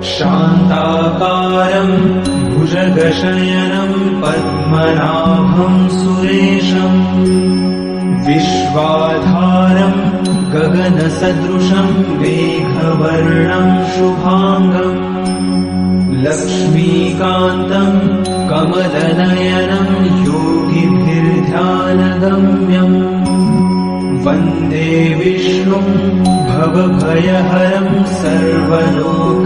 शान्ताकारं भुजगशयनं पद्मनाभं सुरेशं विश्वाधारं गगनसदृशं मेघवर्णं शुभांगं लक्ष्मीकान्तं कमलनयनं योगिभिर्ध्यानगम्यं वन्दे विष्णुं भवभयहरं सर्वलोकैकनाथम्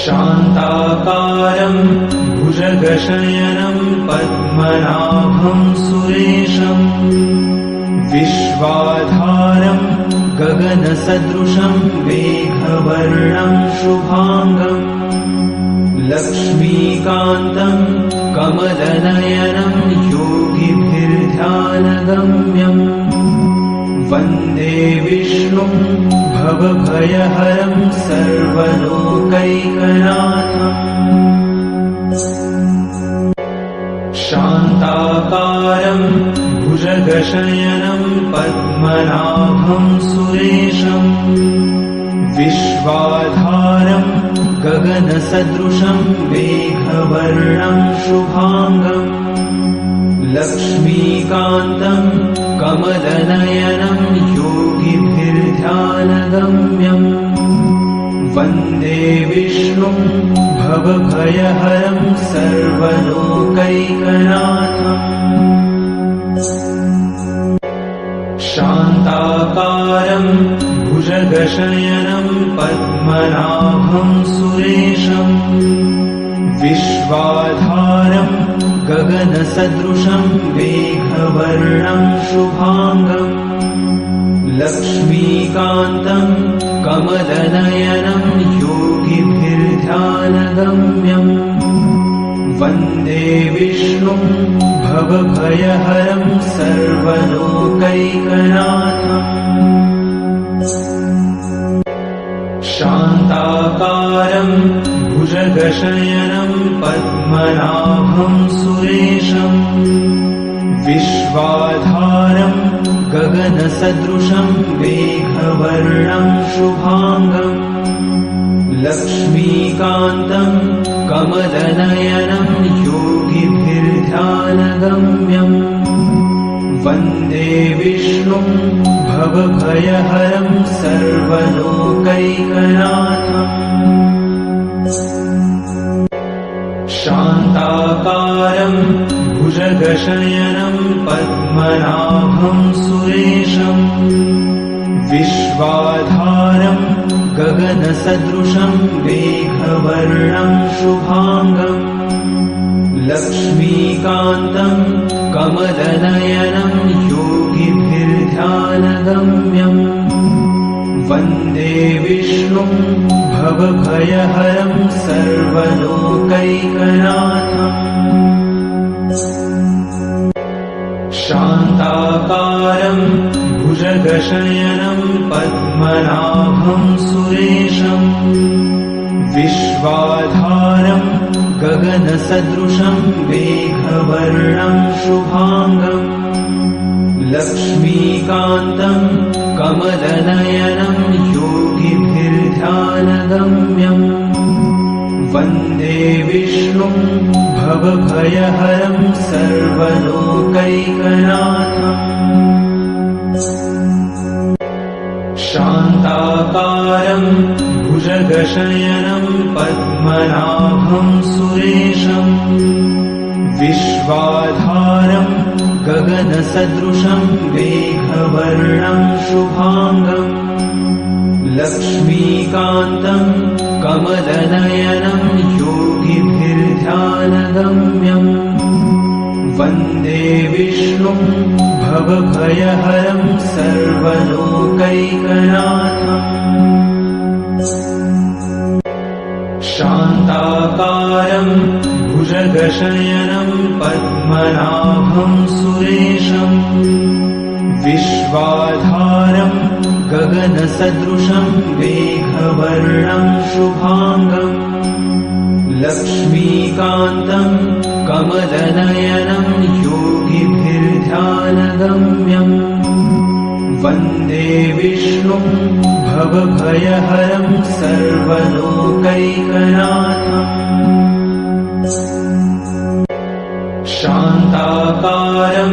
शान्ताकारं भुजगशयनं पद्मनाभं सुरेशं विश्वाधारं गगनसदृशं मेघवर्णं शुभांगं लक्ष्मीकान्तं कमलनयनं योगिभिर्ध्यानगम्यं वन्दे विष्णुं भवभयहरं सर्वलोकैकनाथम् शान्ताकारं भुजगशयनं पद्मनाभं सुरेशं विश्वाधारं गगनसदृशं मेघवर्णं शुभांगं लक्ष्मीकान्तं कमलनयनं योगिभिर्ध्यानगम्यं वन्दे विष्णुं भवभयहरं सर्वलोकैकनाथम् शान्ताकारं भुजगशयनं पद्मनाभं सुरेशं विश्वाधारं गगनसदृशं मेघवर्णं शुभांगं लक्ष्मीकान्तं कमलनयनं योगिभिर्ध्यानगम्यं वन्दे विष्णुं भवभयहरं सर्वलोकैकनाथम् शान्ताकारं भुजगशयनं पद्मनाभं सुरेशं विश्वाधारं गगनसदृशं मेघवर्णं शुभांगं लक्ष्मीकान्तं कमलनयनं योगिभिर्ध्यानगम्यं वन्दे विष्णुं भवभयहरं सर्वलोकैकनाथम् शान्ताकारं भुजगशयनं पद्मनाभं सुरेशं विश्वाधारं गगनसदृशं मेघवर्णं शुभांगं लक्ष्मीकान्तं कमलनयनं योगिभिर्ध्यानगम्यं वन्दे विष्णुं भवभयहरं सर्वलोकैकनाथम् शान्ताकारं भुजगशयनं पद्मनाभं सुरेशं विश्वाधारं गगनसदृशं मेघवर्णं शुभांगं लक्ष्मीकान्तं कमलनयनं योगिभिर्ध्यानगम्यं वन्दे विष्णुं भवभयहरं सर्वलोकैकनाथम् शान्ताकारं भुजगशयनं पद्मनाभं सुरेशं विश्वाधारं गगनसदृशं मेघवर्णं शुभांगं लक्ष्मीकान्तं कमलनयनं योगिभिर्ध्यानगम्यं वन्दे विष्णुं भवभयहरं सर्वलोकैकनाथम् शान्ताकारं भुजगशयनं पद्मनाभं सुरेशं विश्वाधारं गगनसदृशं मेघवर्णं शुभांगं लक्ष्मीकान्तं कमलनयनं योगिभिर्ध्यानगम्यं वन्दे विष्णुं भवभयहरं सर्वलोकैकनाथम् शान्ताकारं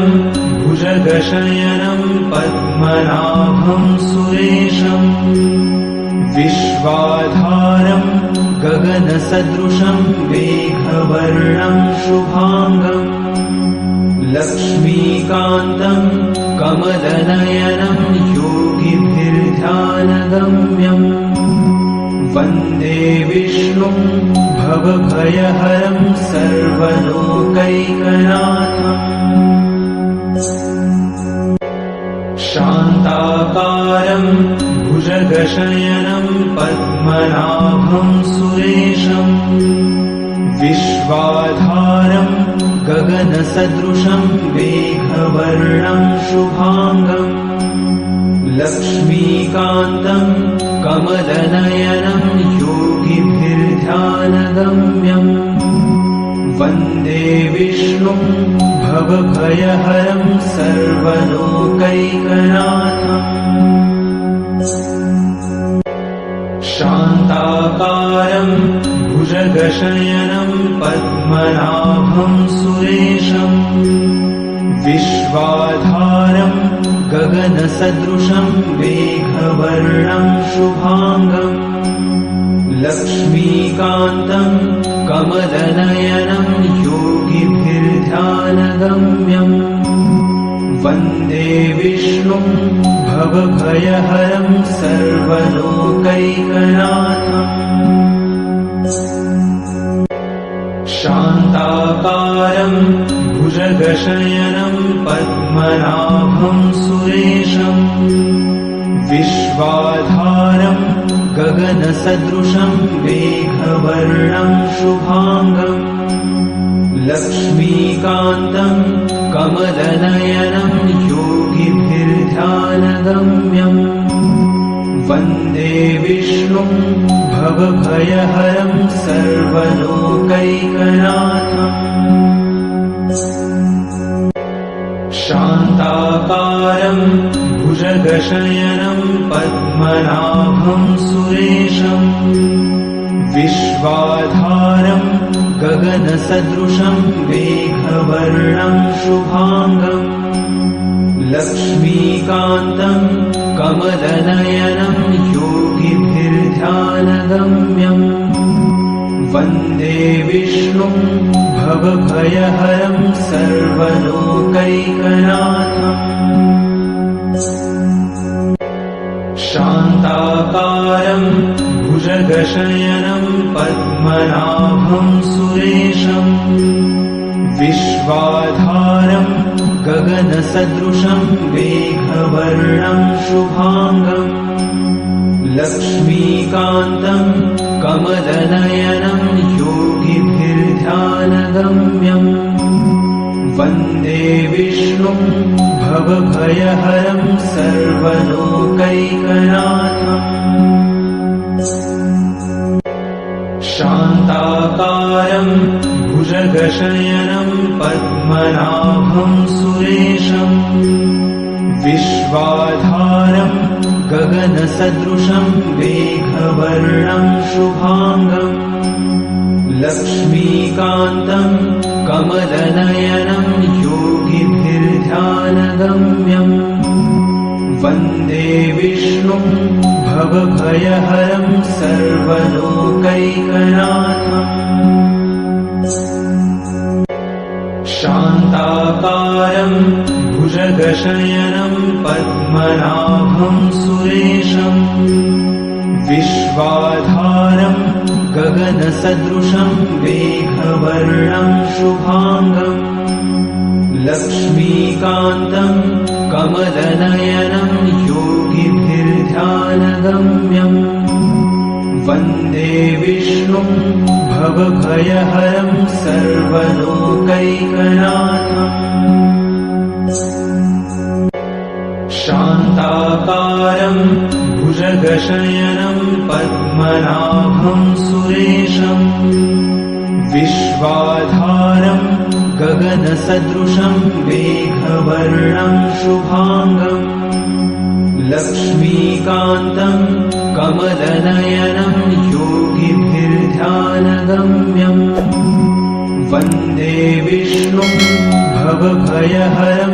भुजगशयनं पद्मनाभं सुरेशम् विश्वाधारं गगनसदृशं मेघवर्णं शुभाङ्गम् लक्ष्मीकान्तं कमलनयनं योगिभिर्ध्यानगम्यम् वन्दे विष्णुं भवभयहरं सर्वलोकैकनाथम् शान्ताकारं भुजगशयनं पद्मनाभं सुरेशम् विश्वाधारं गगनसदृशं मेघवर्णं शुभाङ्गम् लक्ष्मीकान्तं कमलनयनं योगिभिर्ध्यानगम्यम् वन्दे विष्णुं भवभयहरं सर्वलोकैकनाथम् शान्ताकारं भुजगशयनं पद्मनाभं सुरेशम् विश्वाधारं गगनसदृशं मेघवर्णं शुभाङ्गम् लक्ष्मीकान्तं कमलनयनं योगिभिर्ध्यानगम्यम् वन्दे विष्णुं भवभयहरं सर्वलोकैकनाथम् शान्ताकारं भुजगशयनं पद्मनाभं सुरेशम् विश्वाधारं गगनसदृशं मेघवर्णं शुभाङ्गम् लक्ष्मीकान्तं कमलनयनं योगिभिर्ध्यानगम्यम् वन्दे विष्णुं भवभयहरं सर्वलोकैकनाथम् शान्ताकारं भुजगशयनं पद्मनाभं सुरेशम् विश्वाधारं गगनसदृशं मेघवर्णं शुभाङ्गम् लक्ष्मीकान्तं कमलनयनं योगिभिर्ध्यानगम्यम् वन्दे विष्णुं भवभयहरं सर्वलोकैकनाथम् शान्ताकारं भुजगशयनं पद्मनाभं सुरेशम् विश्वाधारं गगनसदृशं मेघवर्णं शुभाङ्गम् लक्ष्मीकान्तं कमलनयनं योगिभिर्ध्यानगम्यम् वन्दे विष्णुं भवभयहरं सर्वलोकैकनाथम् शान्ताकारं भुजगशयनं पद्मनाभं सुरेशम् विश्वाधारं गगनसदृशं मेघवर्णं शुभाङ्गम् लक्ष्मीकान्तं कमलनयनं योगिभिर्ध्यानगम्यम् वन्दे विष्णुं भवभयहरं सर्वलोकैकनाथम् शान्ताकारं भुजगशयनं पद्मनाभं सुरेशम् विश्वाधारं गगनसदृशं मेघवर्णं शुभाङ्गम् लक्ष्मीकान्तं कमलनयनं योगिभिर्ध्यानगम्यम् वन्दे विष्णुं भवभयहरं सर्वलोकैकनाथम् शान्ताकारं भुजगशयनं पद्मनाभं सुरेशम् विश्वाधारं गगनसदृशं मेघवर्णं शुभाङ्गम् लक्ष्मीकान्तं कमलनयनं योगिभिर्ध्यानगम्यम् वन्दे विष्णुं भवभयहरं